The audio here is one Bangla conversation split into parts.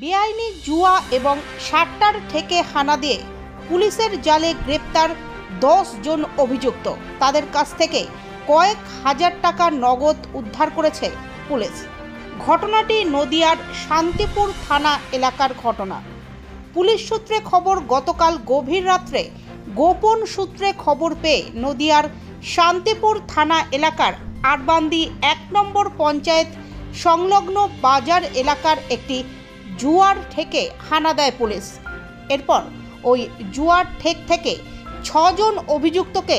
বেআইনি জুয়া এবং সাট্টার থেকে হানা দিয়ে পুলিশের জালে গ্রেপ্তার 10 জন অভিযুক্ত। তাদের কাছ থেকে কয়েক হাজার টাকা নগদ উদ্ধার করেছে পুলিশ। ঘটনাটি নদিয়ার শান্তিপুর থানা এলাকার ঘটনা। পুলিশ সূত্রে খবর, গতকাল গভীর রাত্রে গোপন সূত্রে খবর পেয়ে নদিয়ার শান্তিপুর থানা এলাকার আটবান্দি 1 নম্বর পঞ্চায়েত সংলগ্ন বাজার এলাকার একটি জুয়ার ঠেকে হানা দেয় পুলিশ। এরপর ওই জুয়ার ঠেক থেকে 6 জন অভিযুক্তকে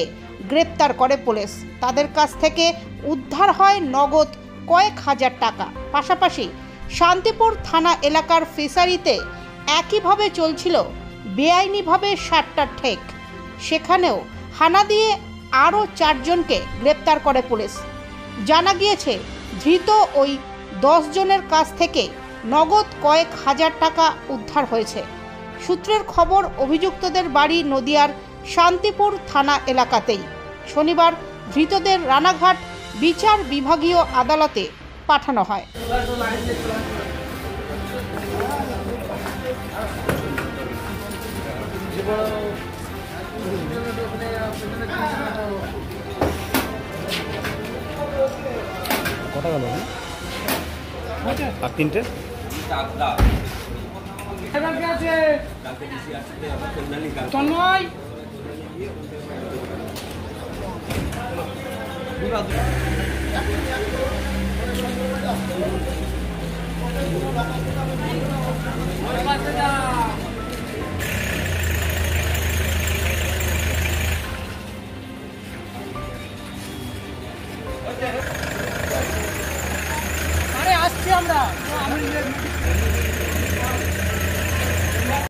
গ্রেপ্তার করে পুলিশ। তাদের কাছ থেকে উদ্ধার হয় নগদ কয়েক হাজার টাকা। পাশাপাশি শান্তিপুর থানা এলাকার ফিশারিতে একইভাবে চলছিল বেআইনিভাবে সাট্টার ঠেক। সেখানেও হানা দিয়ে আরও 4 জনকে গ্রেপ্তার করে পুলিশ। জানা গিয়েছে ধৃত ওই 10 জনের কাছ থেকে নগদ কয়েক হাজার টাকা উদ্ধার হয়েছে। সূত্রের খবর, অভিযুক্তদের বাড়ি নদিয়ার শান্তিপুর থানা এলাকাতেই। শনিবার ধৃতদের রানাঘাট বিচার বিভাগীয় আদালতে পাঠানো হয়। কটা গেল আর তিনটে তন্ময়